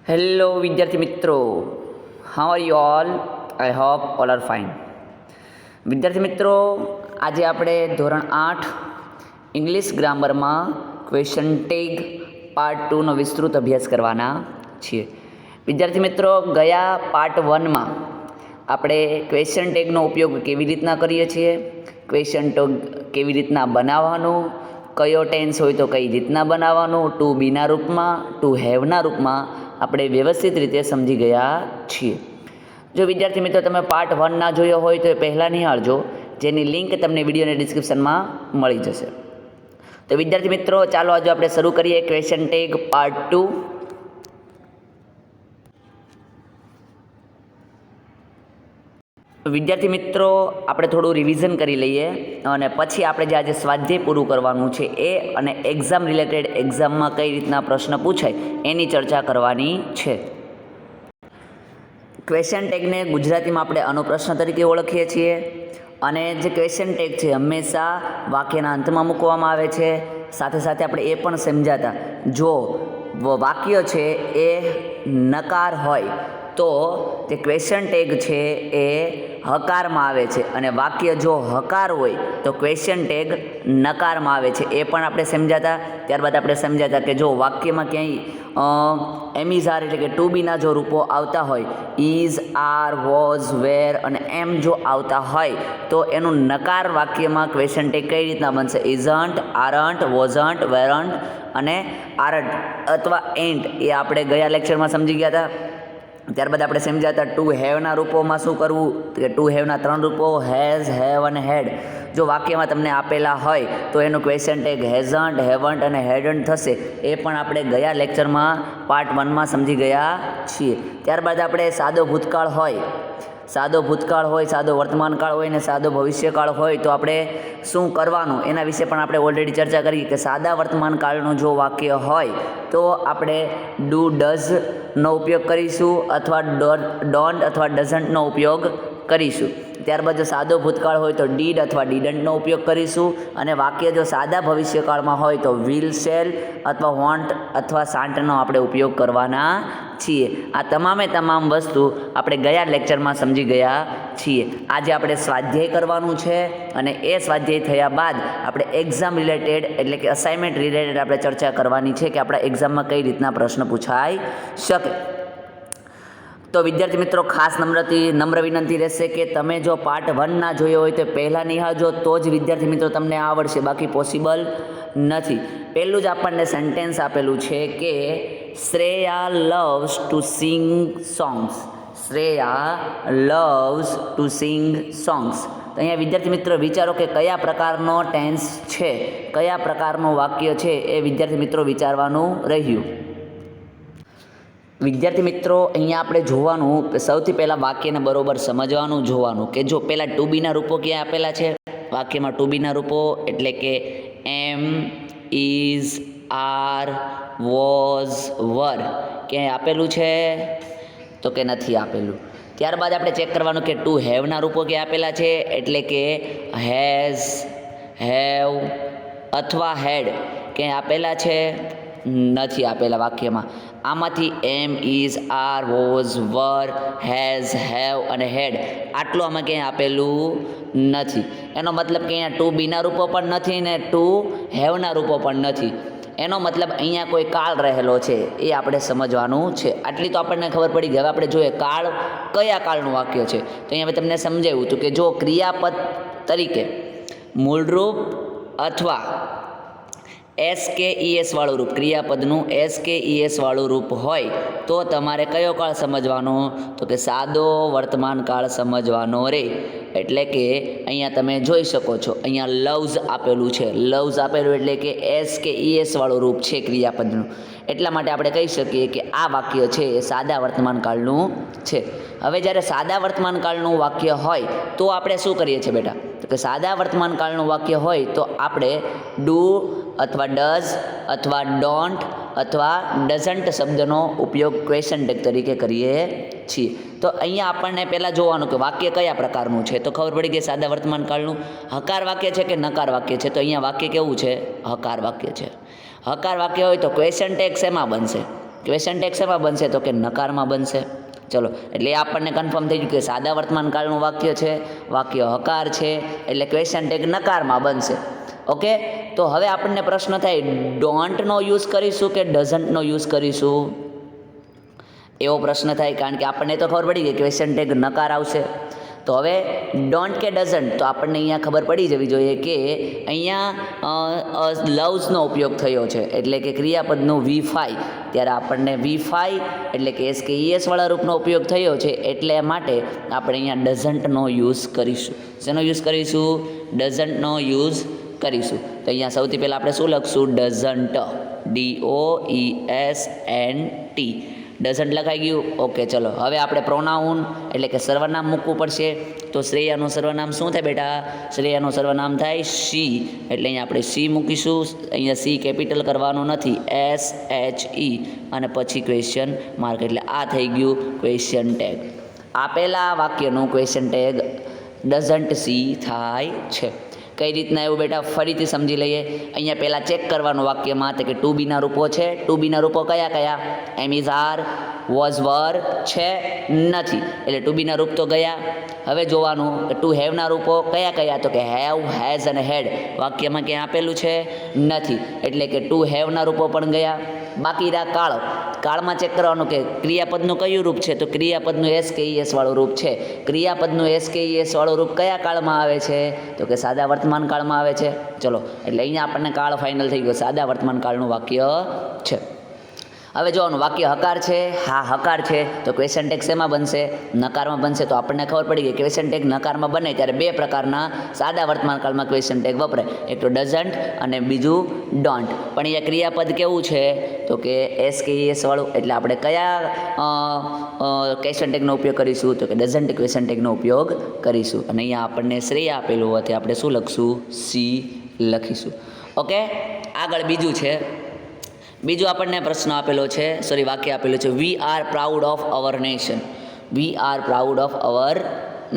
Hello વિદ્યાર્થી મિત્રો, how are you all? I hope all are fine. વિદ્યાર્થી મિત્રો, આજે આપણે ધોરણ 8 ઇંગ્લિશ ગ્રામરમાં ક્વેશ્ચન ટેગ પાર્ટ 2નો વિસ્તૃત અભ્યાસ કરવાના છીએ. વિદ્યાર્થી મિત્રો, ગયા પાર્ટ 1માં આપણે ક્વેશ્ચન ટેગનો ઉપયોગ કેવી રીતના કરીએ છીએ, ક્વેશ્ચન ટેગ કેવી રીતના બનાવવાનું, કયો ટેન્સ હોય તો કઈ રીતના બનાવવાનું, ટુ બીના રૂપમાં, ટુ હેવના રૂપમાં આપણે વ્યવસ્થિત રીતે સમજી ગયા છીએ. જો વિદ્યાર્થી મિત્રો તમે પાર્ટ 1 ના જોયો હોય તો એ પહેલાં નિહાળજો, જેની લિંક તમને વિડીયોની ડિસ્ક્રિપ્શનમાં મળી જશે. તો વિદ્યાર્થી મિત્રો, ચાલો આજે આપણે શરૂ કરીએ ક્વેશ્ચન ટેગ પાર્ટ 2. વિદ્યાર્થી મિત્રો, આપણે થોડું રિવિઝન કરી લઈએ અને પછી આપણે જે આજે સ્વાધ્યાય પૂરું કરવાનું છે એ અને એક્ઝામ રિલેટેડ એક્ઝામમાં કઈ રીતના પ્રશ્ન પૂછાય એની ચર્ચા કરવાની છે. ક્વેશ્ચન ટેગને ગુજરાતીમાં આપણે અનુપ્રશ્ન તરીકે ઓળખીએ છીએ અને જે ક્વેશ્ચન ટેગ છે હંમેશા વાક્યના અંતમાં મૂકવામાં આવે છે. સાથે સાથે આપણે એ પણ સમજાતા, જો વાક્ય છે એ નકાર હોય તો જે ક્વેશ્ચન ટેગ છે એ હકારમાં આવે છે અને વાક્ય જો હકાર હોય તો ક્વેશ્ચન ટેગ નકારમાં આવે છે, એ પણ આપણે સમજાતા. ત્યારબાદ આપણે સમજાતા કે જો વાક્યમાં ક્યાંય એમિઝ આર એટલે કે ટુ બીના જો રૂપો આવતા હોય, ઇઝ, આર, વોઝ, વેર અને એમ જો આવતા હોય તો એનું નકાર વાક્યમાં ક્વેશ્ચન ટેગ કઈ રીતના બનશે? ઇઝન્ટ, આરન્ટ, વોઝન્ટ, વેરન્ટ અને આરન્ટ અથવા એન્ટ, એ આપણે ગયા લેક્ચરમાં સમજી ગયા હતા. ત્યારબાદ આપણે સમજાતા ટુ હેવના રૂપોમાં શું કરવું, કે ટુ હેવના 3 રૂપો હેઝ, હેવ અને હેડ. જો વાક્યમાં તમને આપેલા હોય તો એનું ક્વેશ્ચન ટેગ હેઝન્ટ, હેવન્ટ અને હેડન્ટ થશે. એ પણ આપણે ગયા લેક્ચરમાં પાર્ટ 1માં સમજી ગયા છીએ. ત્યારબાદ આપણે સાદો ભૂતકાળ હોય, સાદો વર્તમાન કાળ હોય ને સાદો ભવિષ્યકાળ હોય તો આપણે શું કરવાનું એના વિશે પણ આપણે ઓલરેડી ચર્ચા કરી કે સાદા વર્તમાન કાળનું જો વાક્ય હોય તો આપણે ડુ, ડઝનો ઉપયોગ કરીશું અથવા ડોન્ટ અથવા ડઝન્ટનો ઉપયોગ કરીશું. ત્યારબાદ જો સાદો ભૂતકાળ હોય તો ડીડ અથવા ડીડન્ટનો ઉપયોગ કરીશું અને વાક્ય જો સાદા ભવિષ્યકાળમાં હોય તો વિલ, શેલ અથવા વોન્ટ અથવા શાંટનો આપણે ઉપયોગ કરવાના છીએ. આ તમામ વસ્તુ આપણે ગયા લેક્ચરમાં સમજી ગયા છીએ. આજે આપણે સ્વાધ્યાય કરવાનું છે અને એ સ્વાધ્યાય થયા બાદ આપણે એક્ઝામ રિલેટેડ એટલે કે અસાઇનમેન્ટ રિલેટેડ આપણે ચર્ચા કરવાની છે કે આપણા એક્ઝામમાં કઈ રીતના પ્રશ્ન પૂછાઈ શકે. તો વિદ્યાર્થી મિત્રો, ખાસ નમ્ર વિનંતી રહેશે કે તમે જો પાર્ટ 1 ના જોયો હોય તો પહેલાં નિહાળજો, તો જ વિદ્યાર્થી મિત્રો તમને આવડશે, બાકી પોસિબલ નથી. પહેલું જ આપણને સેન્ટેન્સ આપેલું છે કે Shreya loves to sing songs. Shreya loves to sing songs. તો અહીંયા વિદ્યાર્થી મિત્રો વિચારો કે કયા પ્રકારનો ટેન્સ છે, કયા પ્રકારનું વાક્ય છે, એ વિદ્યાર્થી મિત્રો વિચારવાનું રહ્યું. વિદ્યાર્થી મિત્રો, અહીંયા આપણે જોવાનું કે સૌથી પહેલાં વાક્યને બરોબર સમજવાનું, જોવાનું કે જો પહેલાં ટુ બીના રૂપો ક્યાં આપેલા છે વાક્યમાં. ટુ બીના રૂપો એટલે કે એમ, ઇઝ, આર, વોઝ, વર ક્યાંય આપેલું છે તો કે નથી આપેલું. ત્યારબાદ આપણે ચેક કરવાનું કે ટુ હેવના રૂપો ક્યાં આપેલા છે એટલે કે હેઝ, હેવ અથવા હેડ ક્યાંય આપેલા છે? નથી આપેલા વાક્યમાં. આમાંથી am, is, are, was, were, has, have અને હેડ આટલું આમાં ક્યાંય આપેલું નથી. એનો મતલબ કે અહીંયા ટુ બીના રૂપો પણ નથી ને ટુ હેવના રૂપો પણ નથી. એનો મતલબ અહીંયા કોઈ કાળ રહેલો છે, એ આપણે સમજવાનું છે. આટલી તો આપણને ખબર પડી ગઈ. હવે આપણે જોઈએ કાળ, કયા કાળનું વાક્ય છે. તો અહીંયા તમને સમજાવ્યું હતું કે જો ક્રિયાપદ તરીકે મૂળરૂપ અથવા SKES વાળું રૂપ, ક્રિયાપદનું SKES વાળું રૂપ હોય તો તમારે કયો કાળ સમજવાનો? તો કે સાદો વર્તમાન કાળ સમજવાનો રે. એટલે કે અહીંયા તમે જોઈ શકો છો, અહીંયા લવ્સ આપેલું છે. લવ્સ આપેલું એટલે કે SKES વાળું રૂપ છે ક્રિયાપદનું. એટલા માટે આપણે કહી શકીએ કે આ વાક્ય છે એ સાદા વર્તમાન કાળનું છે. હવે જ્યારે સાદા વર્તમાન કાળનું વાક્ય હોય તો આપણે શું કરીએ છીએ બેટા? તો કે સાદા વર્તમાન કાળનું વાક્ય હોય તો આપણે ડુ અથવા ડઝ અથવા ડોન્ટ અથવા ડઝન્ટ શબ્દનો ઉપયોગ ક્વેશ્ચન ટેગ તરીકે કરીએ છીએ. તો અહીંયા આપણને પહેલાં જોવાનું કે વાક્ય કયા પ્રકારનું છે. તો ખબર પડી કે સાદા વર્તમાન કાળનું હકાર વાક્ય છે કે નકાર વાક્ય છે. તો અહીંયા વાક્ય કેવું છે? હકાર વાક્ય છે. હકાર વાક્ય હોય તો ક્વેશ્ચન ટેગ શેમાં બનશે? ક્વેશ્ચન ટેગ શેમાં બનશે તો કે નકારમાં બનશે. ચલો, એટલે એ આપણને કન્ફર્મ થઈ ગયું કે સાદા વર્તમાન કાળનું વાક્ય છે, વાક્ય હકાર છે, એટલે ક્વેશ્ચન ટેગ નકારમાં બનશે. ઓકે, તો હવે આપણને પ્રશ્ન થાય ડોન્ટનો યુઝ કરીશું કે ડઝન્ટનો યુઝ કરીશું, એવો પ્રશ્ન થાય. કારણ કે આપણને તો ખબર પડી ગઈ ક્વેશ્ચન ટેગ નકાર આવશે. તો હવે ડોન્ટ કે ડઝન્ટ, તો આપણને અહીંયા ખબર પડી જવી જોઈએ કે અહીંયા લવ્સનો ઉપયોગ થયો છે, એટલે કે ક્રિયાપદનું V5, ત્યારે આપણને V5 એટલે કે SKES વાળા રૂપનો ઉપયોગ થયો છે, એટલે માટે આપણે અહીંયા ડઝન્ટનો યુઝ કરીશું. શેનો યુઝ કરીશું? ડઝન્ટનો યુઝ કરીશું. તો અહીંયા સૌથી પહેલાં આપણે શું લખશું? ડઝન્ટ, DOESNT, ડઝન્ટ લખાઈ ગયું. ઓકે, ચલો હવે આપણે પ્રોનાઉન એટલે કે સર્વનામ મૂકવું પડશે. તો શ્રેયાનું સર્વનામ શું થાય બેટા? શ્રેયાનું સર્વનામ થાય શી, એટલે અહીંયા આપણે શી મૂકીશું. અહીંયા સી કેપિટલ કરવાનું નથી, SHE, અને પછી ક્વેશ્ચન માર્ક, એટલે આ થઈ ગયું ક્વેશ્ચન ટેગ. આપેલા વાક્યનું ક્વેશ્ચન ટેગ ડઝન્ટ સી થાય છે. કઈ રીતના એવું બેટા ફરીથી સમજી લઈએ. અહીંયા પહેલાં ચેક કરવાનું વાક્યમાં કે ટુ બીના રૂપો છે. ટુ બીના રૂપો કયા કયા? એમ ઇઝ, આર, વોઝ, વર છે, નથી, એટલે ટુ બીના રૂપ તો ગયા. હવે જોવાનું કે ટુ હેવના રૂપો કયા કયા? તો કે હેવ, હેઝ અને હેડ. વાક્યમાં ક્યાં આપેલું છે? નથી, એટલે કે ટુ હેવના રૂપો પણ ગયા. બાકી રહ્યા કાળ. કાળમાં ચેક કરવાનું કે ક્રિયાપદનું કયું રૂપ છે? તો ક્રિયાપદનું SKES વાળું રૂપ છે. ક્રિયાપદનું SKES વાળું રૂપ કયા કાળમાં આવે છે? તો કે સાદા વર્તમાન કાળમાં આવે છે. ચલો, એટલે અહીંયા આપણને કાળ ફાઇનલ થઈ ગયો, સાદા વર્તમાન કાળનું વાક્ય છે. હવે જોવાનું વાક્ય હકાર છે. હા, હકાર છે, તો ક્વેશ્ચન ટેગ શેમાં બનશે? નકારમાં બનશે. તો આપણને ખબર પડી ગઈ ક્વેશ્ચન ટેગ નકારમાં બને ત્યારે બે પ્રકારના સાદા વર્તમાન કાળમાં ક્વેશ્ચન ટેગ વપરાય, એક તો ડઝન્ટ અને બીજું ડોન્ટ. પણ અહીંયા ક્રિયાપદ કેવું છે? તો કે SKES વાળું, એટલે આપણે કયા ક્વેશ્ચન ટેગનો ઉપયોગ કરીશું? તો કે ડઝન્ટ ક્વેશ્ચન ટેગનો ઉપયોગ કરીશું. અને અહીંયા આપણને શ્રેય આપેલું હોવાથી આપણે શું લખશું? સી લખીશું. ઓકે, આગળ બીજું છે. બીજું આપણને પ્રશ્ન આપેલો છે, વાક્ય આપેલું છે, we are proud of our nation. We are proud of our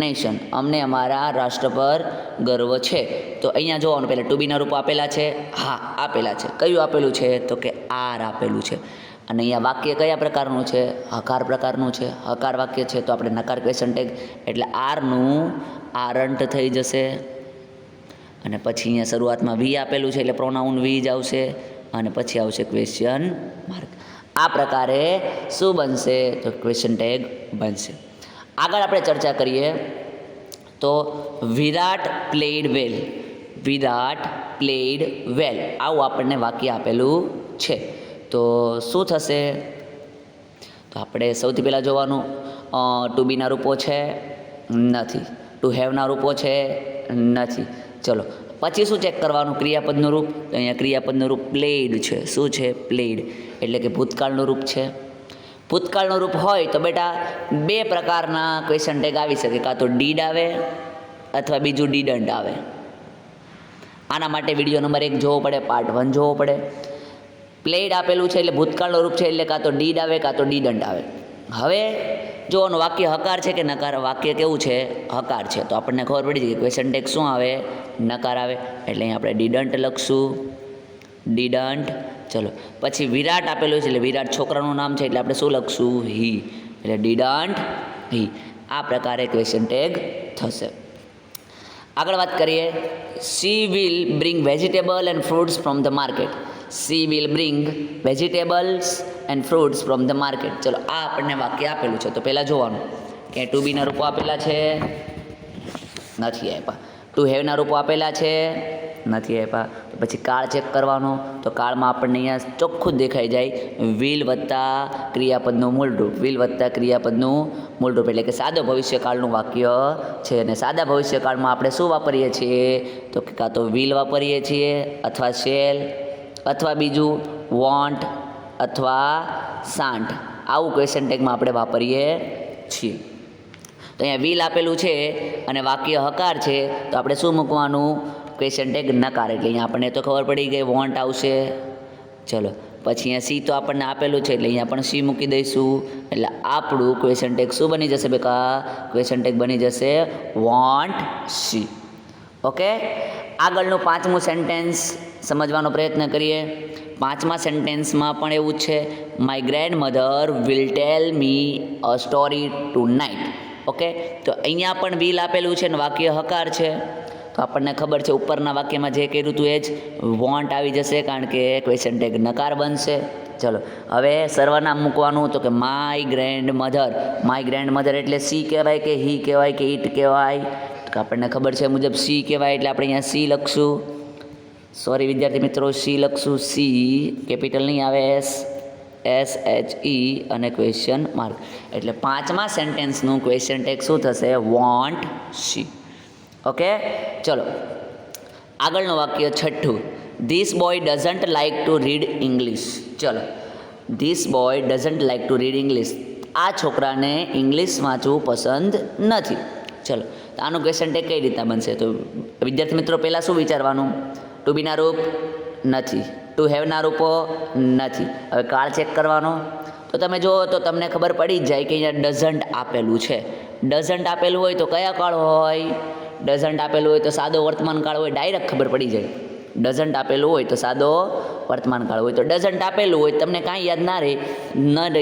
nation, અમને અમારા રાષ્ટ્ર પર ગર્વ છે. તો અહીંયા જોવાનું પહેલાં ટુ બીના રૂપો આપેલા છે. હા, આપેલા છે. કયું આપેલું છે? તો કે આર આપેલું છે. અને અહીંયા વાક્ય કયા પ્રકારનું છે? હકાર પ્રકારનું છે. હકાર વાક્ય છે, તો આપણે નકાર ક્વેશ્ચન ટેગ, એટલે આરનું આરંટ થઈ જશે. અને પછી અહીંયા શરૂઆતમાં વી આપેલું છે, એટલે પ્રોનાઉન વી જ આવશે. અને પછી આવશે ક્વેશ્ચન માર્ક. આ પ્રકારે શું બનશે? તો ક્વેશ્ચન ટેગ બનશે. આગળ આપણે ચર્ચા કરીએ તો વિરાટ પ્લેડ વેલ. વિરાટ પ્લેડ વેલ, આવું આપણને વાક્ય આપેલું છે. તો શું થશે? તો આપણે સૌથી પહેલાં જોવાનું ટુ બીના રૂપો છે, નથી. ટુ હેવના રૂપો છે, નથી. ચલો, પછી શું ચેક કરવાનું? ક્રિયાપદનું રૂપ. તો અહીંયા ક્રિયાપદનું રૂપ પ્લેડ છે. શું છે? પ્લેડ, એટલે કે ભૂતકાળનું રૂપ છે. ભૂતકાળનું રૂપ હોય તો બેટા બે પ્રકારના ક્વેશ્ચન ટેગ આવી શકે, કાં તો ડીડ આવે અથવા બીજું ડીડન્ટ આવે. આના માટે વિડીયો નંબર 1 જોવો પડે, પાર્ટ 1 જોવો પડે. પ્લેડ આપેલું છે એટલે ભૂતકાળનું રૂપ છે, એટલે કાં તો ડીડ આવે કાં તો ડીડન્ટ આવે. હવે જોવાનું વાક્ય હકાર છે કે નકાર? વાક્ય કેવું છે? હકાર છે. તો આપણને ખબર પડી જાય કે ક્વેશ્ચન ટેગ શું આવે? નકાર આવે. એટલે અહીં આપણે ડીડન્ટ લખશું, ડીડન્ટ. ચલો, પછી વિરાટ આપેલું છે, એટલે વિરાટ છોકરાનું નામ છે, એટલે આપણે શું લખશું? હી, એટલે ડીડન્ટ હી. આ પ્રકારે ક્વેશ્ચન ટેગ થશે. આગળ વાત કરીએ, she will bring vegetable and fruits from the market. She will bring vegetables and fruits from the market. ચલો, આ આપણને વાક્ય આપેલું છે. તો પહેલાં જોવાનું કે ટુ બીના રૂપો આપેલા છે, નથી આપ્યા. ટુ હેવના રૂપો આપેલા છે, નથી આપ્યા. તો પછી કાળ ચેક કરવાનો. તો કાળમાં આપણને અહીંયા ચોખ્ખું દેખાઈ જાય વિલ વત્તા ક્રિયાપદનું મૂળરૂપ. વિલ વત્તા ક્રિયાપદનું મૂળરૂપ, એટલે કે સાદો ભવિષ્યકાળનું વાક્ય છે. અને સાદા ભવિષ્યકાળમાં આપણે શું વાપરીએ છીએ? તો કે કાં તો વિલ વાપરીએ છીએ, અથવા શેલ, અથવા બીજું વોન્ટ, અથવા સાન્ટ. આવું ક્વેશ્ચન ટેગમાં આપણે વાપરીએ છીએ. તો અહીંયા વિલ આપેલું છે અને વાક્ય હકાર છે, તો આપણે શું મૂકવાનું? ક્વેશ્ચન ટેગ નકાર. એટલે અહીંયા આપણને તો ખબર પડી ગઈ વોન્ટ આવશે. ચલો, પછી અહીંયા સી તો આપણને આપેલું છે, એટલે અહીંયા પણ સી મૂકી દઈશું. એટલે આપણું ક્વેશ્ચન ટેગ શું બની જશે બેકા? ક્વેશ્ચન ટેગ બની જશે વોન્ટ સી. ઓકે, આગળનું પાંચમું સેન્ટેન્સ સમજવાનો પ્રયત્ન કરીએ. પાંચમા સેન્ટેન્સમાં પણ એવું જ છે, my grandmother will tell me a story tonight. Okay, તો અહીંયા પણ વિલ આપેલું છે ને વાક્ય હકાર છે, તો આપણને ખબર છે ઉપરના વાક્યમાં જે કર્યું હતું એ જ વોન્ટ આવી જશે, કારણ કે ક્વેશ્ચન ટેગ નકાર બનશે. ચલો હવે સર્વનામ મૂકવાનું, તો કે માય ગ્રેન્ડ મધર એટલે સી કહેવાય કે હી કહેવાય કે ઈટ કહેવાય, તો આપણને ખબર છે મુજબ સી કહેવાય, એટલે આપણે અહીંયા સી લખશું. સોરી વિદ્યાર્થી મિત્રો, સી લખશું, સી કેપિટલ નહીં આવે, SHE અને ક્વેશ્ચન માર્ક. એટલે પાંચમા સેન્ટેન્સનું ક્વેશ્ચન ટેગ શું થશે? Want C. ઓકે, ચલો આગળનું વાક્ય છઠ્ઠું, this boy doesn't like to read English. ચલો, this boy doesn't like to read English, આ છોકરાને ઇંગ્લિશ વાંચવું પસંદ નથી. ચલો, તો આનું ક્વેશ્ચન ટેગ કઈ રીતના બનશે? તો વિદ્યાર્થી મિત્રો પહેલાં શું વિચારવાનું? ટુ બીના રૂપ નથી, ટુ હેવના રૂપો નથી. હવે કાળ ચેક કરવાનો, તો તમે જુઓ તો તમને ખબર પડી જ જાય કે અહીંયા ડઝન્ટ આપેલું છે. ડઝન્ટ આપેલું હોય તો કયા કાળ હોય? ડઝન્ટ આપેલું હોય તો સાદો વર્તમાન કાળ હોય, ડાયરેક્ટ ખબર પડી જાય. ડઝન્ટ આપેલું હોય તો સાદો વર્તમાન કાળ હોય. તો ડઝન્ટ આપેલું હોય તમને કાંઈ યાદ ના રહે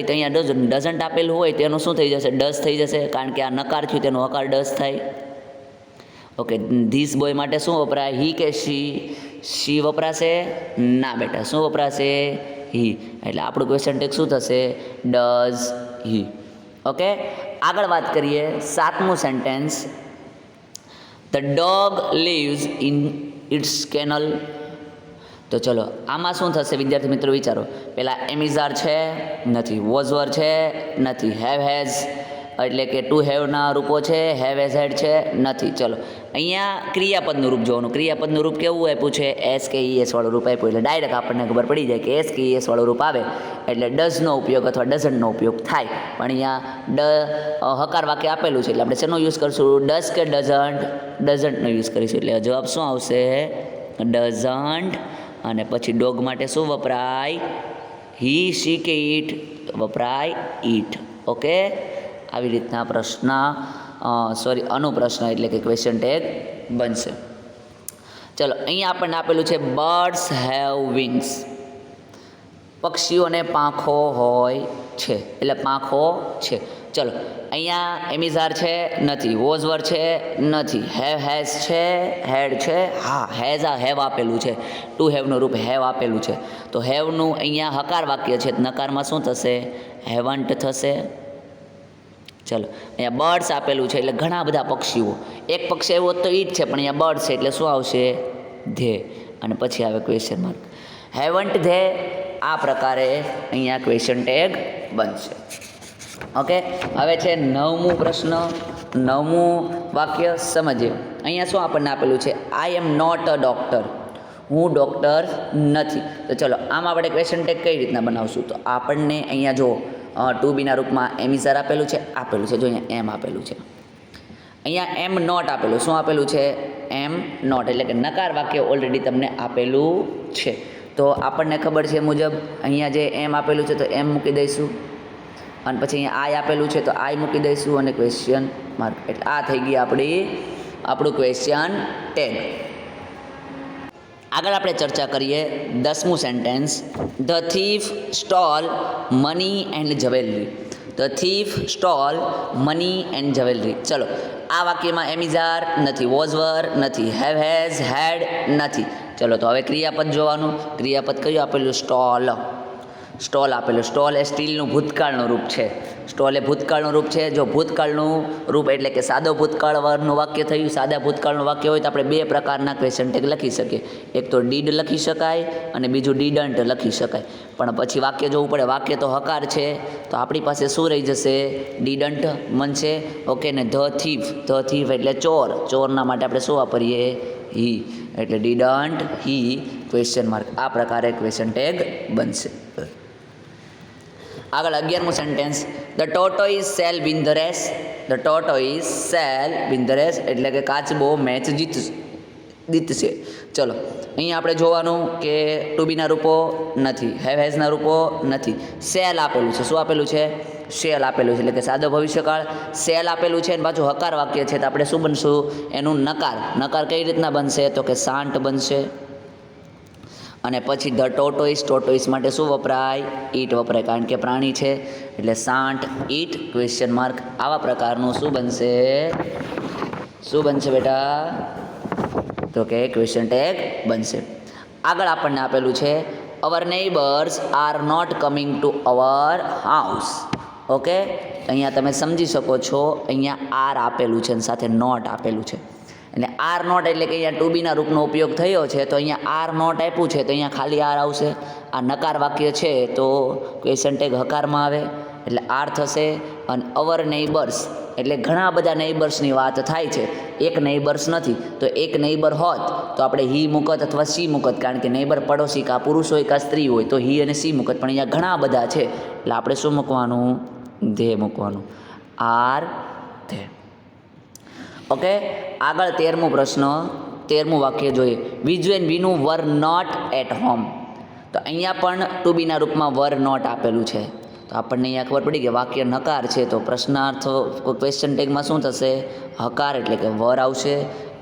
તો અહીંયા ડઝન્ટ આપેલું હોય તેનું શું થઈ જશે? ડઝ થઈ જશે, કારણ કે આ નકાર થયું તેનો હકાર ડઝ થાય. ઓકે, ધીસ બોય માટે શું વપરાય? હી કે શી? શી વપરાશે? ના બેટા, શું વપરાશે? હી. એટલે આપણું ક્વેશ્ચન ટેગ શું થશે? Does he. ઓકે, આગળ વાત કરીએ સાતમું sentence, the dog lives in its canal. તો ચલો આમાં શું થશે વિદ્યાર્થી મિત્રો વિચારો. પહેલાં એમિઝાર છે નથી, વોઝવર છે નથી, હેવ હેઝ એટલે કે ટુ હેવના રૂપો છે, હેવ હેઝ હેડ છે નથી. ચલો અહીંયા ક્રિયાપદનું રૂપ જોવાનું. ક્રિયાપદનું રૂપ કેવું આપ્યું છે? SKES વાળું રૂપ આપ્યું, એટલે ડાયરેક્ટ આપણને ખબર પડી જાય કે SKES વાળું રૂપ આવે એટલે ડઝનો ઉપયોગ અથવા ડઝન્ટનો ઉપયોગ થાય. પણ અહીંયા હકાર વાક્ય આપેલું છે એટલે આપણે શેનો યુઝ કરીશું? ડઝ કે ડઝન્ટ? ડઝન્ટનો યુઝ કરીશું. એટલે જવાબ શું આવશે? ડઝન્ટ. અને પછી ડોગ માટે શું વપરાય? હી, શી કે ઈટ? વપરાય ઈટ. ઓકે, આવી રીતના પ્રશ્ન અનુપ્રશ્ન એટલે કે ક્વેશ્ચન ટેગ બનશે. ચલો અહીંયા આપણને આપેલું છે બર્ડ્સ હેવ વિંગ્સ, પક્ષીઓને પાંખો હોય છે, એટલે પાંખો છે. ચલો અહીંયા એમિઝાર છે નથી, વોઝવર છે નથી, હેવ હેઝ છે, હેડ છે, હા હેઝ આ હેવ આપેલું છે, ટુ હેવનું રૂપ હેવ આપેલું છે. તો હેવનું અહીંયા હકાર વાક્ય છે, નકારમાં શું થશે? હેવન્ટ થશે. ચલો અહીંયા બર્ડ્સ આપેલું છે એટલે ઘણા બધા પક્ષીઓ, એક પક્ષી આવ્યું તો ઈટ છે, પણ અહીંયા બર્ડ્સ છે એટલે શું આવશે? ધે. અને પછી આવે ક્વેશ્ચન માર્ક. હેવન્ટ ધે, આ પ્રકારે અહીંયા ક્વેશ્ચન ટેગ બનશે. ઓકે, હવે છે નવમું વાક્ય સમજીએ. અહીંયા શું આપણને આપેલું છે? આઈ એમ નોટ અ ડૉક્ટર, હું ડૉક્ટર નથી. તો ચલો આમાં આપણે ક્વેશ્ચન ટેગ કઈ રીતના બનાવશું? તો આપણને અહીંયા જો ટુ બીના રૂપમાં એમિઝાર આપેલું છે જો અહીંયા એમ આપેલું છે, અહીંયા એમ નોટ આપેલું. શું આપેલું છે? એમ નોટ, એટલે કે નકાર વાક્ય ઓલરેડી તમને આપેલું છે. તો આપણને ખબર છે મુજબ અહીંયા જે એમ આપેલું છે તો એમ મૂકી દઈશું, અને પછી અહીંયા આઈ આપેલું છે તો આઈ મૂકી દઈશું, અને ક્વેશ્ચન માર્ક. એટલે આ થઈ ગઈ આપણું ક્વેશ્ચન ટેગ. આગળ આપણે ચર્ચા કરીએ 10મું sentence, the thief stole money and jewellery. The thief stole money and jewellery. ચલો આ વાક્યમાં એમિઝાર નથી, વોઝવર નથી, હેવ હેઝ હેડ નથી. ચલો તો હવે ક્રિયાપદ જોવાનું. ક્રિયાપદ કયું આપેલું? સ્ટોલ આપેલું. સ્ટોલ એ સ્ટીલનું ભૂતકાળનું રૂપ છે. સ્ટોલ એ ભૂતકાળનું રૂપ છે. જો ભૂતકાળનું રૂપ એટલે કે સાદો ભૂતકાળનું વાક્ય થયું. સાદા ભૂતકાળનું વાક્ય હોય તો આપણે બે પ્રકારના ક્વેશ્ચન ટેગ લખી શકીએ. એક તો ડીડ લખી શકાય અને બીજું ડીડન્ટ લખી શકાય. પણ પછી વાક્ય જોવું પડે. વાક્ય તો હકાર છે તો આપણી પાસે શું રહી જશે? ડીડન્ટ બનશે. ઓકે, ને ધ થીફ એટલે ચોરના માટે આપણે શું વાપરીએ? હી. એટલે ડીડન્ટ હી ક્વેશ્ચન માર્ક. આ પ્રકારે ક્વેશ્ચન ટેગ બનશે. આગળ 11મું sentence, the tortoise shall win the race. The tortoise shall win the race એટલે કે કાચબો મેચ જીતશે. ચલો અહીંયા આપણે જોવાનું કે ટુ બીના રૂપો નથી, હેવ હેઝના રૂપો નથી, શેલ આપેલું છે. શું આપેલું છે? શેલ આપેલું છે એટલે કે સાદો ભવિષ્યકાળ. શેલ આપેલું છે અને પાછું હકાર વાક્ય છે તો આપણે શું બનશું? એનું નકાર કઈ રીતના બનશે? તો કે શાંટ બનશે. અને પછી ધ ટોટોઇસ માટે શું વપરાય? ઈટ વપરાય, કારણ કે પ્રાણી છે એટલે સાંઠ ઈટ ક્વેશ્ચન માર્ક. આવા પ્રકારનું શું બનશે? શું બનશે બેટા? તો કે ક્વેશ્ચન ટેગ બનશે. આગળ આપણને આપેલું છે our neighbours are not coming to our house. Okay, અહીંયા તમે સમજી શકો છો, અહીંયા આર આપેલું છે અને સાથે નોટ આપેલું છે. એટલે આર નોટ એટલે કે અહીંયા ટુ બીના રૂપનો ઉપયોગ થયો છે, તો અહીંયા આર નોટ આપ્યું છે તો અહીંયા ખાલી આર આવશે. આ નકાર વાક્ય છે તો ક્વેશ્ચન ટેગ હકારમાં આવે એટલે આર થશે. અને અવર નેબર્સ એટલે ઘણા બધા નેબર્સની વાત થાય છે, એક નેબર્સ નથી. તો એક નેબર હોત તો આપણે હી મૂકત અથવા સી મૂકત, કારણ કે નેબર પડોશી કાં પુરુષ હોય કાં સ્ત્રી હોય તો હી અને સી મૂકત. પણ અહીંયા ઘણા બધા છે એટલે આપણે શું મૂકવાનું? ધે મૂકવાનું. R they. ઓકે, આગળ 13મો પ્રશ્ન, 13મું વાક્ય જોઈએ. Viju and Vinu were not at home. તો અહીંયા પણ ટુ બીના રૂપમાં વર નોટ આપેલું છે. તો આપણને અહીંયા ખબર પડી કે વાક્ય નકાર છે તો પ્રશ્નાર્થ ક્વેશ્ચન ટેગમાં શું થશે? હકાર એટલે કે વર આવશે.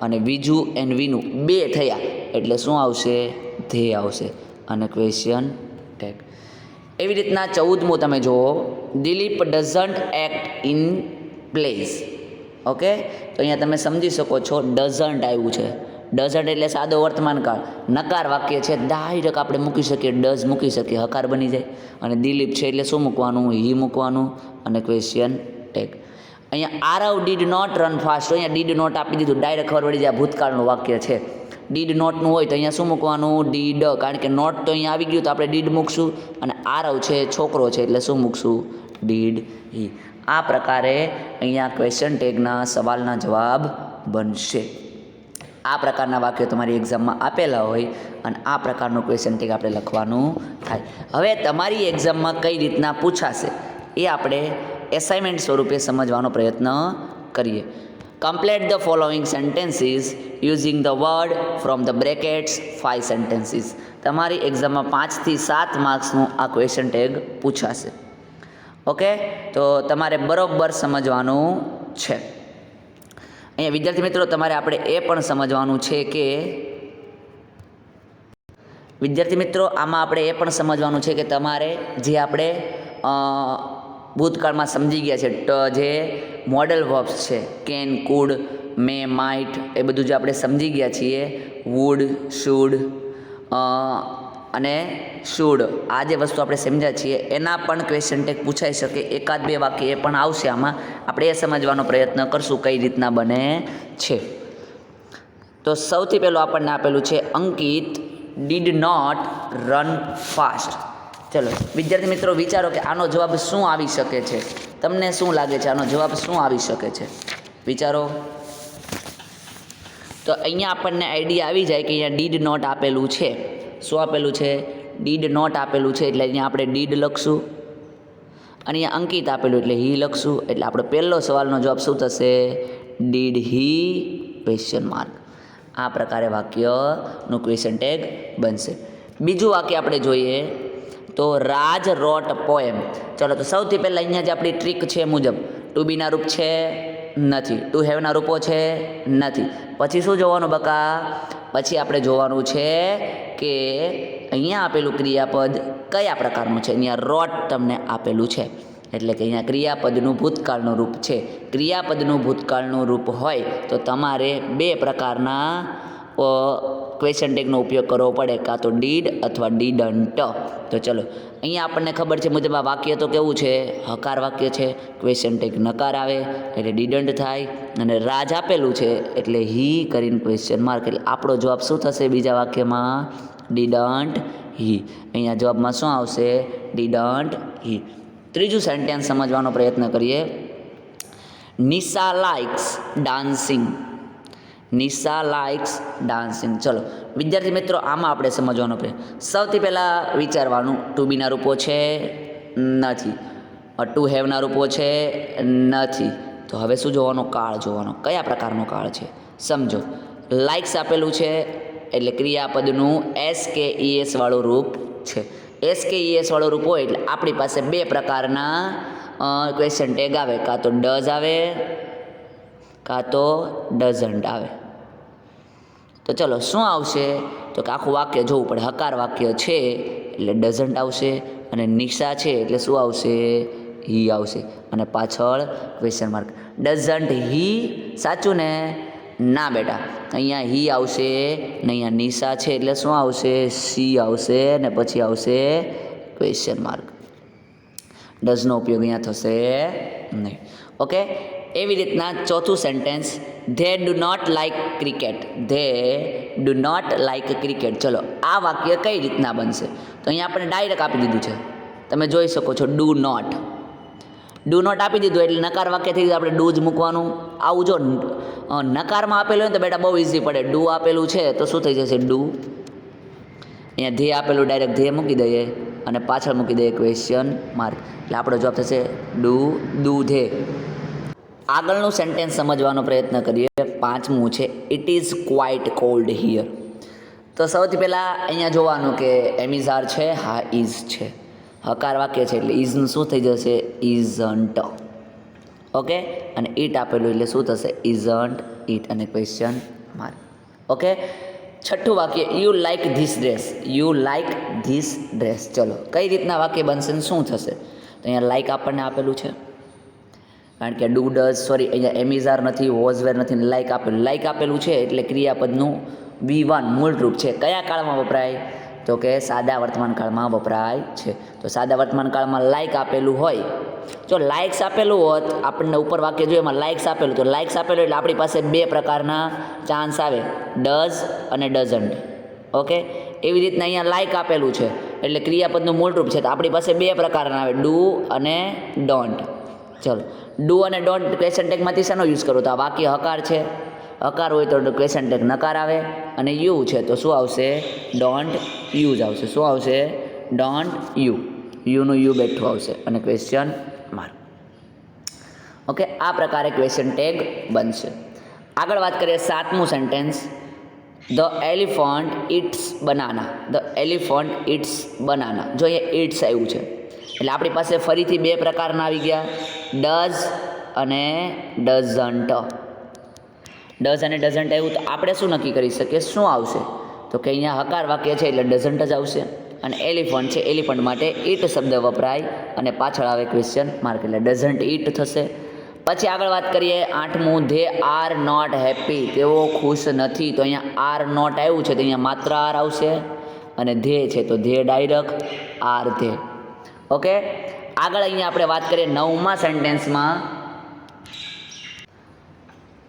અને વિજુ એન્ડ વિનુ બે થયા એટલે શું આવશે? ધે આવશે અને ક્વેશ્ચન ટેગ. એવી રીતના 14મું તમે જુઓ, Dilip doesn't act in place. Okay, તો અહીંયા તમે સમજી શકો છો ડઝન્ટ આવ્યું છે. ડઝન્ટ એટલે સાદો વર્તમાનકાળ, નકાર વાક્ય છે, ડાયરેક્ટ આપણે મૂકી શકીએ, ડઝ મૂકી શકીએ, હકાર બની જાય. અને દિલીપ છે એટલે શું મૂકવાનું? હી મૂકવાનું અને ક્વેશ્ચન ટેગ. અહીંયા Aarav did not run fast. અહીંયા ડીડ નોટ આપી દીધું, ડાયરેક્ટ ખબર પડી જાય ભૂતકાળનું વાક્ય છે. ડીડ નોટનું હોય તો અહીંયા શું મૂકવાનું? ડીડ, કારણ કે નોટ તો અહીંયા આવી ગયું તો આપણે ડીડ મૂકશું. અને આરવ છે છોકરો છે એટલે શું મૂકશું? Did he. આ પ્રકારે અહીંયા ક્વેશ્ચન ટેગના સવાલના જવાબ બનશે. આ પ્રકારના વાક્યો તમારી એક્ઝામમાં આપેલા હોય અને આ પ્રકારનું ક્વેશ્ચન ટેગ આપણે લખવાનું થાય. હવે તમારી એક્ઝામમાં કઈ રીતના પૂછાશે એ આપણે એસાઇનમેન્ટ સ્વરૂપે સમજવાનો પ્રયત્ન કરીએ. Complete the following sentences using the word from the brackets 5 sentences. તમારી એક્ઝામમાં 5 થી 7 માર્ક્સનું આ ક્વેશ્ચન ટેગ પૂછાશે. ઓકે, તો તમારે બરોબર સમજવાનું છે. અહીંયા વિદ્યાર્થી મિત્રો તમારે આપણે એ પણ સમજવાનું છે કે આમાં આપણે એ પણ સમજવાનું છે કે તમારે જે આપણે ભૂતકાળમાં સમજી ગયા છે જે મોડલ વર્બ્સ છે, કેન, કુડ, મે, માઇટ, એ બધું જે આપણે સમજી ગયા છીએ, વુડ, શુડ અને શુડ, આ જે વસ્તુ આપણે સમજ્યા છીએ એના પણ ક્વેશ્ચન ટેગ પૂછાઈ શકે. એકાદ બે વાક્ય એ પણ આવશે આમાં, આપણે એ સમજવાનો પ્રયત્ન કરશું કઈ રીતના બને છે. તો સૌથી પહેલું આપણને આપેલું છે અંકિત ડીડ નોટ રન ફાસ્ટ. ચલો વિદ્યાર્થી મિત્રો વિચારો કે આનો જવાબ શું આવી શકે છે? તમને શું લાગે છે આનો જવાબ શું આવી શકે છે? વિચારો. તો અહીંયા આપણને આઈડિયા આવી જાય કે અહીંયા ડીડ નોટ આપેલું છે. શું આપેલું છે? ડીડ નોટ આપેલું છે એટલે અહીંયા આપણે ડીડ લખશું અને અહીંયા અંકિત આપેલું એટલે હી લખશું. એટલે આપણો પહેલો સવાલનો જવાબ શું થશે? Did he question mark. આ પ્રકારે વાક્યનું ક્વેશ્ચન ટેગ બનશે. બીજું વાક્ય આપણે જોઈએ તો રાજ રોટ પોએમ. ચલો તો સૌથી પહેલાં અહીંયા જે આપણી ટ્રીક છે મુજબ ટુ બીના રૂપ છે નથી, ટુ હેવના રૂપો છે નથી. પછી શું જોવાનું બકા? પછી આપણે જોવાનું છે કે અહીંયા આપેલું ક્રિયાપદ કયા પ્રકારનું છે. અહીંયા રોટ તમને આપેલું છે એટલે કે અહીંયા ક્રિયાપદનું ભૂતકાળનું રૂપ છે. ક્રિયાપદનું ભૂતકાળનું રૂપ હોય તો તમારે બે પ્રકારના ક્વેશ્ચન ટેગનો ઉપયોગ કરવો પડે, કાં તો ડીડ અથવા ડીડન્ટ. તો ચલો અહીંયા આપણને ખબર છે મુજબ આ વાક્ય તો કેવું છે? હકાર વાક્ય છે. ક્વેશ્ચન ટેગ નકાર આવે એટલે ડીડન્ટ થાય અને રાજ આપેલું છે એટલે હી કરીને ક્વેશ્ચન માર્ક. એટલે આપણો જવાબ શું થશે બીજા વાક્યમાં? ડીડન્ટ હી. અહીંયા જવાબમાં શું આવશે? ડીડન્ટ હી. ત્રીજું સેન્ટેન્સ સમજવાનો પ્રયત્ન કરીએ. Nisha likes dancing. Nisha likes dancing. ચલો વિદ્યાર્થી મિત્રો આમાં આપણે સમજવાનો પ્રયત્ન. સૌથી પહેલાં વિચારવાનું ટુ બીના રૂપો છે નથી, ટુ હેવના રૂપો છે નથી. તો હવે શું જોવાનો? કાળ જોવાનો. કયા પ્રકારનો કાળ છે સમજો. લાઇક્સ આપેલું છે એટલે ક્રિયાપદનું SKES વાળું રૂપ છે. SKES વાળું રૂપ હોય એટલે આપણી પાસે બે પ્રકારના ક્વેશ્ચન ટેગ આવે, કાં તો ડઝ આવે કાં તો ડઝન્ટ આવે. તો ચલો શું આવશે? તો કે આખું વાક્ય જોવું પડે. હકાર વાક્ય છે એટલે ડઝન્ટ આવશે, અને નિશા છે એટલે શું આવશે? હી આવશે, અને પાછળ ક્વેશ્ચન માર્ક. ડઝન્ટ હી સાચું ને? ના બેટા, અહીંયા હી આવશે ને અહીંયા નિશા છે એટલે શું આવશે? સી આવશે, ને પછી આવશે ક્વેશ્ચન માર્ક. ડઝનો ઉપયોગ અહીંયા થશે નહીં. ઓકે, એવી રીતના ચોથું sentence, they do not like cricket. They do not like cricket. ચલો આ વાક્ય કઈ રીતના બનશે? તો અહીંયા આપણે ડાયરેક્ટ આપી દીધું છે, તમે જોઈ શકો છો. ડુ નોટ આપી દીધું એટલે નકાર વાક્ય થઈ ગયું. આપણે ડુ જ મૂકવાનું. આવું જો નકારમાં આપેલું હોય તો બેટા બહુ ઇઝી પડે. ડુ આપેલું છે તો શું થઈ જશે? ડુ. અહીંયા ધે આપેલું, ડાયરેક્ટ ધે મૂકી દઈએ અને પાછળ મૂકી દઈએ ક્વેશ્ચન માર્ક. એટલે આપણો જવાબ થશે ડુ ધે. આગળનું સેન્ટેન્સ સમજવાનો પ્રયત્ન કરીએ. પાંચમું છે, it is quite cold here. તો સૌથી પહેલાં અહીંયા જોવાનું કે એમિઝાર છે, હા ઇઝ છે, હકાર વાક્ય છે એટલે ઇઝનું શું થઈ જશે? ઇઝન્ટ. ઓકે, અને ઇટ આપેલું એટલે શું થશે? ઇઝન્ટ ઇટ, અને ક્વેશ્ચન માર્ક. ઓકે, છઠ્ઠું વાક્ય, you like this dress. You like this dress. ચલો કઈ રીતના વાક્ય બનશે ને શું થશે? તો અહીંયા લાઇક આપણને આપેલું છે, કારણ કે ડુ ડઝ, સોરી અહીંયા એમિઝાર નથી, વોઝવેર નથી, લાઇક આપેલું. લાઇક આપેલું છે એટલે ક્રિયાપદનું V1 મૂળ રૂપ છે. કયા કાળમાં વપરાય? તો કે સાદા વર્તમાન કાળમાં વપરાય છે. તો સાદા વર્તમાન કાળમાં લાઇક આપેલું હોય, જો લાઇક્સ આપેલું હોત, આપણને ઉપર વાક્ય જોઈએ એમાં લાઇક્સ આપેલું, તો લાઇક્સ આપેલું એટલે આપણી પાસે બે પ્રકારના ચાન્સ આવે, ડઝ અને ડઝન્ટ. ઓકે, એવી રીતના અહીંયા લાઇક આપેલું છે એટલે ક્રિયાપદનું મૂળ રૂપ છે, તો આપણી પાસે બે પ્રકારના આવે, ડુ અને ડોન્ટ. ચલો, ડુ અને ડોન્ટ ક્વેશ્ચન ટેગમાંથી શેનો યુઝ કરો? તો આ વાક્ય હકાર છે, હકાર હોય તો ક્વેશ્ચન ટેગ નકાર આવે, અને યુ છે તો શું આવશે? ડોન્ટ યુઝ આવશે. શું આવશે? Don't you. યુનું યુ બેઠું આવશે, અને ક્વેશ્ચન માર્ક. ઓકે, આ પ્રકારે ક્વેશ્ચન ટેગ બનશે. આગળ વાત કરીએ સાતમું sentence, the elephant eats banana. The elephant eats banana. જો અહીંયા ઇટ્સ આવ્યું છે એટલે આપણી પાસે ફરીથી બે પ્રકારના આવી ગયા, ડઝ અને ડઝન્ટ. ડઝ અને ડઝન્ટ આવ્યું તો આપણે શું નક્કી કરી શકીએ શું આવશે? તો કે અહીંયા હકાર વાક્ય છે એટલે ડઝન્ટ જ આવશે, અને એલિફન્ટ છે, એલિફન્ટ માટે ઇટ શબ્દ વપરાય, અને પાછળ આવે ક્વેશ્ચન માર્ક એટલે ડઝન્ટ ઇટ થશે. પછી આગળ વાત કરીએ આઠમું, ધે આર નોટ હેપી. તેઓ ખુશ નથી. તો અહીંયા આર નોટ આવ્યું છે તો અહીંયા માત્ર આર આવશે, અને ધે છે તો they direct R they. Okay, આગળ અહીંયા આપણે વાત કરીએ નવમા સેન્ટેન્સમાં.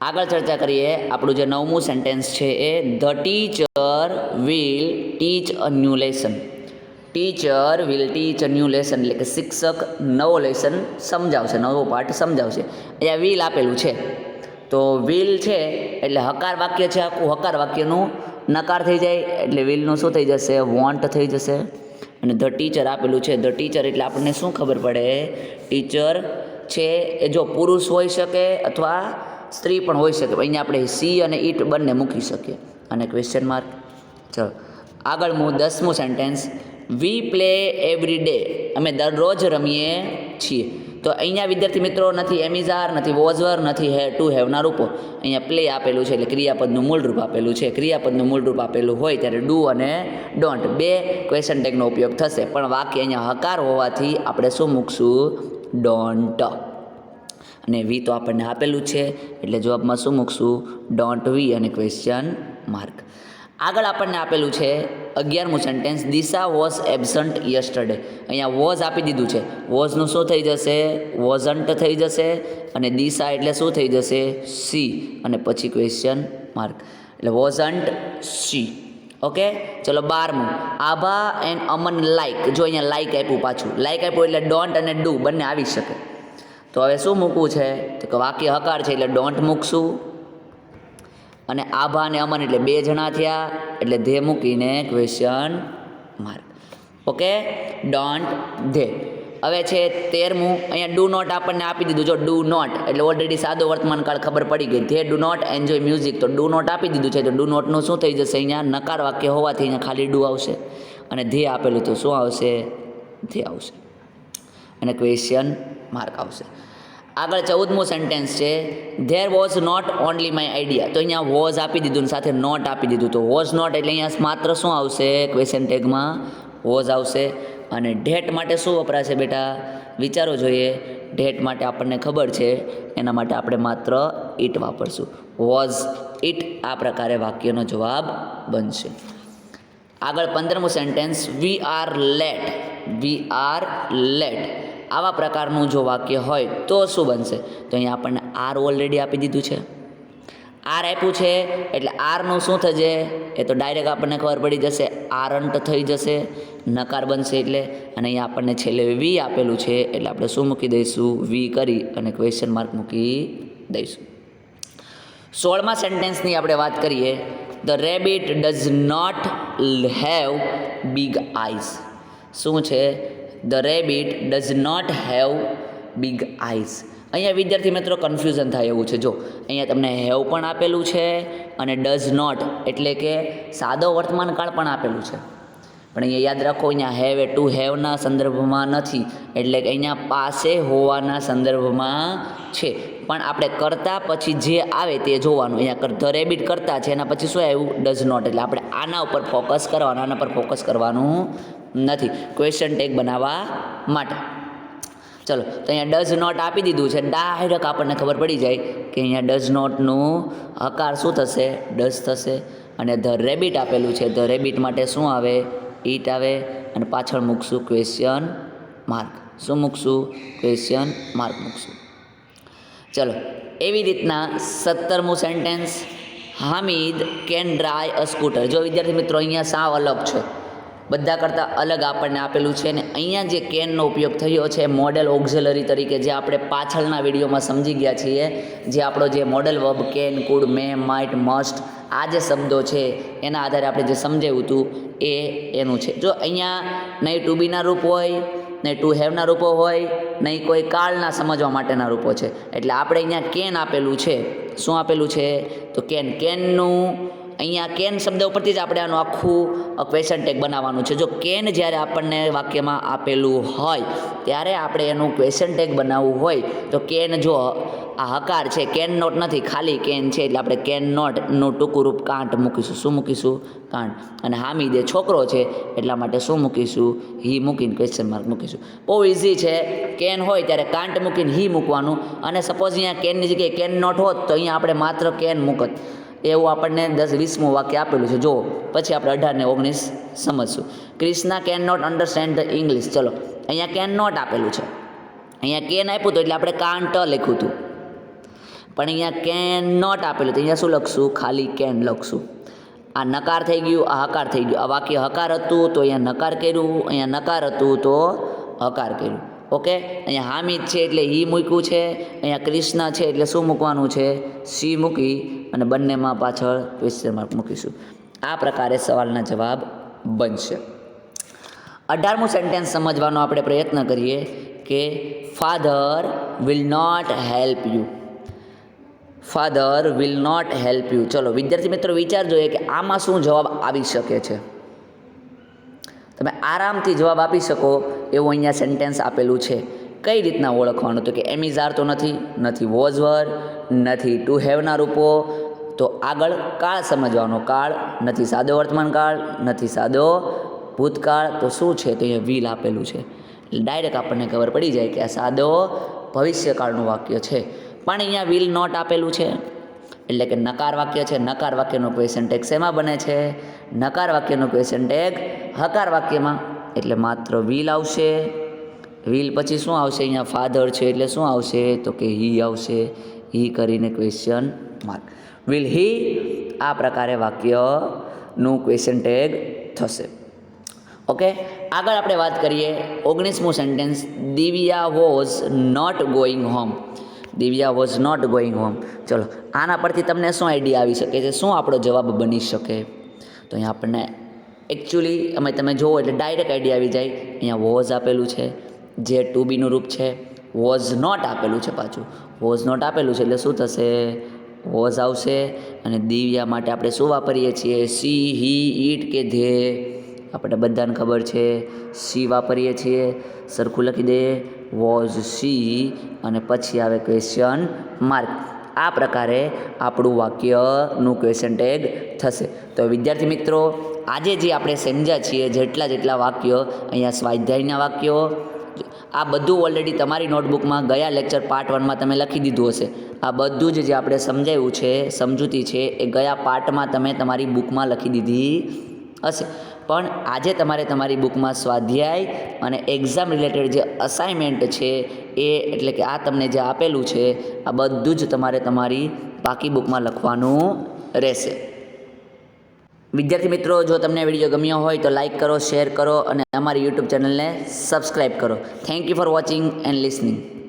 આગળ ચર્ચા કરીએ આપણું જે નવમું સેન્ટેન્સ છે એ, the teacher will teach a new lesson. Teacher will teach a new lesson એટલે કે શિક્ષક નવો લેસન સમજાવશે, નવો પાઠ સમજાવશે. અહીંયા વિલ આપેલું છે તો વિલ છે એટલે હકાર વાક્ય છે, આખું હકાર વાક્યનું નકાર થઈ જાય એટલે વિલનું શું થઈ જશે? વોન્ટ થઈ જશે. અને ધ ટીચર આપેલું છે, ધ ટીચર એટલે આપણને શું ખબર પડે? ટીચર છે એ જો પુરુષ હોઈ શકે અથવા સ્ત્રી પણ હોઈ શકે. અહીંયા આપણે સી અને ઈટ બંને મૂકી શકીએ, અને ક્વેશ્ચન માર્ક. ચલો આગળ હું 10મું sentence, we play every day. અમે દરરોજ રમીએ છીએ. તો અહીંયા વિદ્યાર્થી મિત્રો નથી એમિઝાર, નથી વોઝવર, નથી ટુ હેવના રૂપો. અહીંયા પ્લે આપેલું છે એટલે ક્રિયાપદનું મૂળ રૂપ આપેલું છે. ક્રિયાપદનું મૂળ રૂપ આપેલું હોય ત્યારે ડુ અને ડોન્ટ બે ક્વેશ્ચન ટેગનો ઉપયોગ થશે, પણ વાક્ય અહીંયા હકાર હોવાથી આપણે શું મૂકશું? ડોન્ટ. અને વી તો આપણને આપેલું છે એટલે જવાબમાં શું મૂકશું? ડોન્ટ વી, અને ક્વેશ્ચન માર્ક. આગળ આપણને આપેલું છે 11મું sentence, Disha was absent yesterday. અહીંયા વોઝ આપી દીધું છે, વોઝનું શું થઈ જશે? વોઝન્ટ થઈ જશે, અને દિશા એટલે શું થઈ જશે? સી, અને પછી ક્વેશ્ચન માર્ક એટલે વોઝન્ટ સી. ઓકે, ચલો 12મું, આભા એન્ડ અમન લાઇક. જો અહીંયા લાઇક આપ્યું, પાછું લાઇક આપ્યું એટલે ડોન્ટ અને ડુ બંને આવી શકે. તો હવે શું મૂકવું છે? તો કે વાક્ય હકાર છે એટલે ડોન્ટ મૂકશું, અને આભા અને અમન એટલે બે જણા થયા એટલે ધે મૂકીને question mark. Okay, don't they. હવે છે 13મું, અહીંયા ડુ નોટ આપણને આપી દીધું. જો ડુ નોટ એટલે ઓલરેડી સાદો વર્તમાન કાળ ખબર પડી ગઈ. They do not enjoy music, તો ડુ નોટ આપી દીધું છે તો ડુ નોટનું શું થઈ જશે? અહીંયા નકાર વાક્ય હોવાથી અહીંયા ખાલી ડુ આવશે, અને ધે આપેલું તો શું આવશે? ધે આવશે, અને ક્વેશ્ચન માર્ક આવશે. આગળ 14મું સેન્ટેન્સ છે, there was not only my idea. તો અહીંયા વોઝ આપી દીધું ને સાથે નોટ આપી દીધું. તો વોઝ નોટ એટલે અહીંયા માત્ર શું આવશે ક્વેશ્ચન ટેગમાં? વોઝ આવશે. અને ડેટ માટે શું વપરાશે બેટા? વિચારો જોઈએ. ડેટ માટે આપણને ખબર છે, એના માટે આપણે માત્ર ઇટ વાપરશું. વોઝ ઇટ આ પ્રકારે વાક્યનો જવાબ બનશે. આગળ 15મું sentence, we are late. We are late આવા પ્રકારનું જો વાક્ય હોય તો શું બનશે? તો અહીંયા આપણને આર ઓલરેડી આપી દીધું છે. આર આપ્યું છે એટલે આરનું શું થશે? એ તો ડાયરેક્ટ આપણને ખબર પડી જશે, આરંટ થઈ જશે, નકાર બનશે એટલે. અને અહીંયા આપણને છેલ્લે વી આપેલું છે એટલે આપણે શું મૂકી દઈશું? વી કરી અને ક્વેશ્ચન માર્ક મૂકી દઈશું. 16મા સેન્ટેન્સની આપણે વાત કરીએ. The rabbit does not have big eyes. શું છે? The rabbit does not have big eyes. અહીંયા વિદ્યાર્થી મિત્રો કન્ફ્યુઝન થાય એવું છે. જો અહીંયા તમને હેવ પણ આપેલું છે અને ડઝ નોટ એટલે કે સાદો વર્તમાન કાળ પણ આપેલું છે. પણ અહીંયા યાદ રાખો, અહીંયા હેવ એ ટુ હેવના સંદર્ભમાં નથી, એટલે કે અહીંયા પાસે હોવાના સંદર્ભમાં છે. પણ આપણે કરતા પછી જે આવે તે જોવાનું. અહીંયા ધ રેબિટ કરતા છે, એના પછી શું આવ્યું? Does not. એટલે આપણે આના ઉપર ફોકસ કરવાનું, આના પર ફોકસ કરવાનું નથી ક્વેશ્ચન ટેગ બનાવવા માટે. ચલો, તો અહીંયા ડઝ નોટ આપી દીધું છે. ડાયરેક્ટ આપણને ખબર પડી જાય કે અહીંયા ડઝ નોટનું હકાર શું થશે? ડઝ થશે. અને ધ રેબિટ આપેલું છે, ધ રેબિટ માટે શું આવે? ઇટ આવે. અને પાછળ મૂકશું ક્વેશ્ચન માર્ક. શું મૂકશું? ક્વેશ્ચન માર્ક મૂકશું. ચલો, એવી રીતના 17મું sentence, Hamid can drive a scooter. જો વિદ્યાર્થી મિત્રો અહીંયા સાવ અલગ છે, બધા કરતાં અલગ આપણને આપેલું છે. અને અહીંયા જે કેનનો ઉપયોગ થયો છે મોડેલ ઓક્ઝિલરી તરીકે, જે આપણે પાછળના વિડીયોમાં સમજી ગયા છીએ, જે આપણો જે model verb can, food, May, might, must આ જે શબ્દો છે એના આધારે આપણે જે સમજાવ્યું હતું એ એનું છે. જો અહીંયા નહીં ટુ બીના રૂપ હોય, નહીં ટુ હેવના રૂપો હોય, નહીં કોઈ કાળના સમજવા માટેના રૂપો છે. એટલે આપણે અહીંયા કેન આપેલું છે. શું આપેલું છે? તો કેન. કેનનું અહીંયા કેન શબ્દ ઉપરથી જ આપણે આનું આખું ક્વેશ્ચન ટેગ બનાવવાનું છે. જો કેન જ્યારે આપણને વાક્યમાં આપેલું હોય ત્યારે આપણે એનું ક્વેશ્ચન ટેગ બનાવવું હોય તો કેન, જો આ હકાર છે, કેન નોટ નથી, ખાલી કેન છે, એટલે આપણે કેન નોટનું ટૂંકું રૂપ કાંટ મૂકીશું. શું મૂકીશું? કાંટ. અને હામિદ એ છોકરો છે એટલા માટે શું મૂકીશું? હી મૂકીને ક્વેશ્ચન માર્ક મૂકીશું. બહુ ઇઝી છે. કેન હોય ત્યારે કાંટ મૂકીને હી મૂકવાનું. અને સપોઝ અહીંયા કેનની જગ્યાએ કેન નોટ હોત તો અહીંયા આપણે માત્ર કેન મૂકત. એવું આપણને 10-20મું વાક્ય આપેલું છે. જો પછી આપણે 18 ને 19 સમજશું. Krishna can not understand the English. ચલો, અહીંયા કેન નોટ આપેલું છે, અહીંયા કેન આપ્યું હતું એટલે આપણે કાંટ લખ્યું હતું. પણ અહીંયા કેન નોટ આપેલું તો અહીંયા શું લખશું? ખાલી કેન લખશું. આ નકાર થઈ ગયું, આ હકાર થઈ ગયું. આ વાક્ય હકાર હતું તો અહીંયા નકાર કર્યું, અહીંયા નકાર હતું તો હકાર કર્યું. ઓકે, અહીંયા હામિદ છે એટલે હી મૂક્યું છે, અહીંયા ક્રિષ્ના છે એટલે શું મૂકવાનું છે? સી મૂકી અને બંનેમાં પાછળ ક્વેશ્ચન માર્ક મૂકીશું. આ પ્રકારે સવાલના જવાબ બનશે. 18મું સેન્ટેન્સ સમજવાનો આપણે પ્રયત્ન કરીએ કે father will not help you. Father will not help you. ચલો વિદ્યાર્થી મિત્રો વિચારજો કે આમાં શું જવાબ આવી શકે છે. તમે આરામથી જવાબ આપી શકો એવું અહીંયા સેન્ટેન્સ આપેલું છે. કઈ રીતના ઓળખવાનું? તો કે એમ ઇઝ આર તો નથી વોઝ વર, નથી ટુ હેવના રૂપો. તો આગળ કાળ સમજવાનો. કાળ નથી સાદો વર્તમાન કાળ, નથી સાદો ભૂતકાળ. તો શું છે? તો અહીંયા વિલ આપેલું છે. ડાયરેક્ટ આપણને ખબર પડી જાય કે આ સાદો ભવિષ્યકાળનું વાક્ય છે. પણ અહીંયા વિલ નોટ આપેલું છે એટલે કે નકાર વાક્ય છે. નકાર વાક્યનો ક્વેશ્ચન ટેગ શેમાં બને છે? નકાર વાક્યનો ક્વેશ્ચન ટેગ હકાર વાક્યમાં. એટલે માત્ર વિલ આવશે. વિલ પછી શું આવશે? અહીંયા ફાધર છે એટલે શું આવશે? તો કે હી આવશે. હી કરીને ક્વેશ્ચન માર્ક. વિલ હી આ પ્રકારે વાક્યનું ક્વેશ્ચન ટેગ થશે. ઓકે, આગળ આપણે વાત કરીએ 19મું sentence, Divya was not going home. Divya was not going home. ચલો, આના પરથી તમને શું આઈડિયા આવી શકે છે? શું આપણો જવાબ બની શકે? તો અહીંયા આપણને એકચ્યુઅલી અમે તમે જુઓ એટલે ડાયરેક્ટ આઈડિયા આવી જાય. અહીંયા વોઝ આપેલું છે જે ટુ બીનું રૂપ છે. વોઝ નોટ આપેલું છે, પાછું વોઝ નોટ આપેલું છે એટલે શું થશે? વોઝ આવશે. અને દિવ્યા માટે આપણે શું વાપરીએ છીએ? સી, હી, ઈટ કે ધે. આપણે બધાને ખબર છે સી વાપરીએ છીએ. સરખું લખી દઈએ. વોઝ સી અને પછી આવે ક્વેશ્ચન માર્ક. આ પ્રકારે આપણું વાક્યનું ક્વેશ્ચન ટેગ થશે. તો વિદ્યાર્થી મિત્રો, આજે જે આપણે સમજ્યા છીએ જેટલા વાક્યો, અહીંયા સ્વાધ્યાયના વાક્યો, આ બધું ઓલરેડી તમારી નોટબુકમાં ગયા લેક્ચર પાર્ટ 1માં તમે લખી દીધું હશે. આ બધું જ જે આપણે સમજાવ્યું છે, સમજૂતી છે, એ ગયા પાર્ટમાં તમે તમારી બુકમાં લખી દીધી હશે. પણ આજે તમારે તમારી બુકમાં સ્વાધ્યાય અને એક્ઝામ રિલેટેડ જે અસાઇનમેન્ટ છે એ, એટલે કે આ તમને જે આપેલું છે, આ બધું જ તમારે તમારી પાકી બુકમાં લખવાનું રહેશે. વિદ્યાર્થી મિત્રો, જો તમને વિડીયો ગમ્યો હોય તો લાઇક કરો, શેર કરો અને અમારી યુટ્યુબ ચેનલને સબસ્ક્રાઈબ કરો. Thank you for watching and listening.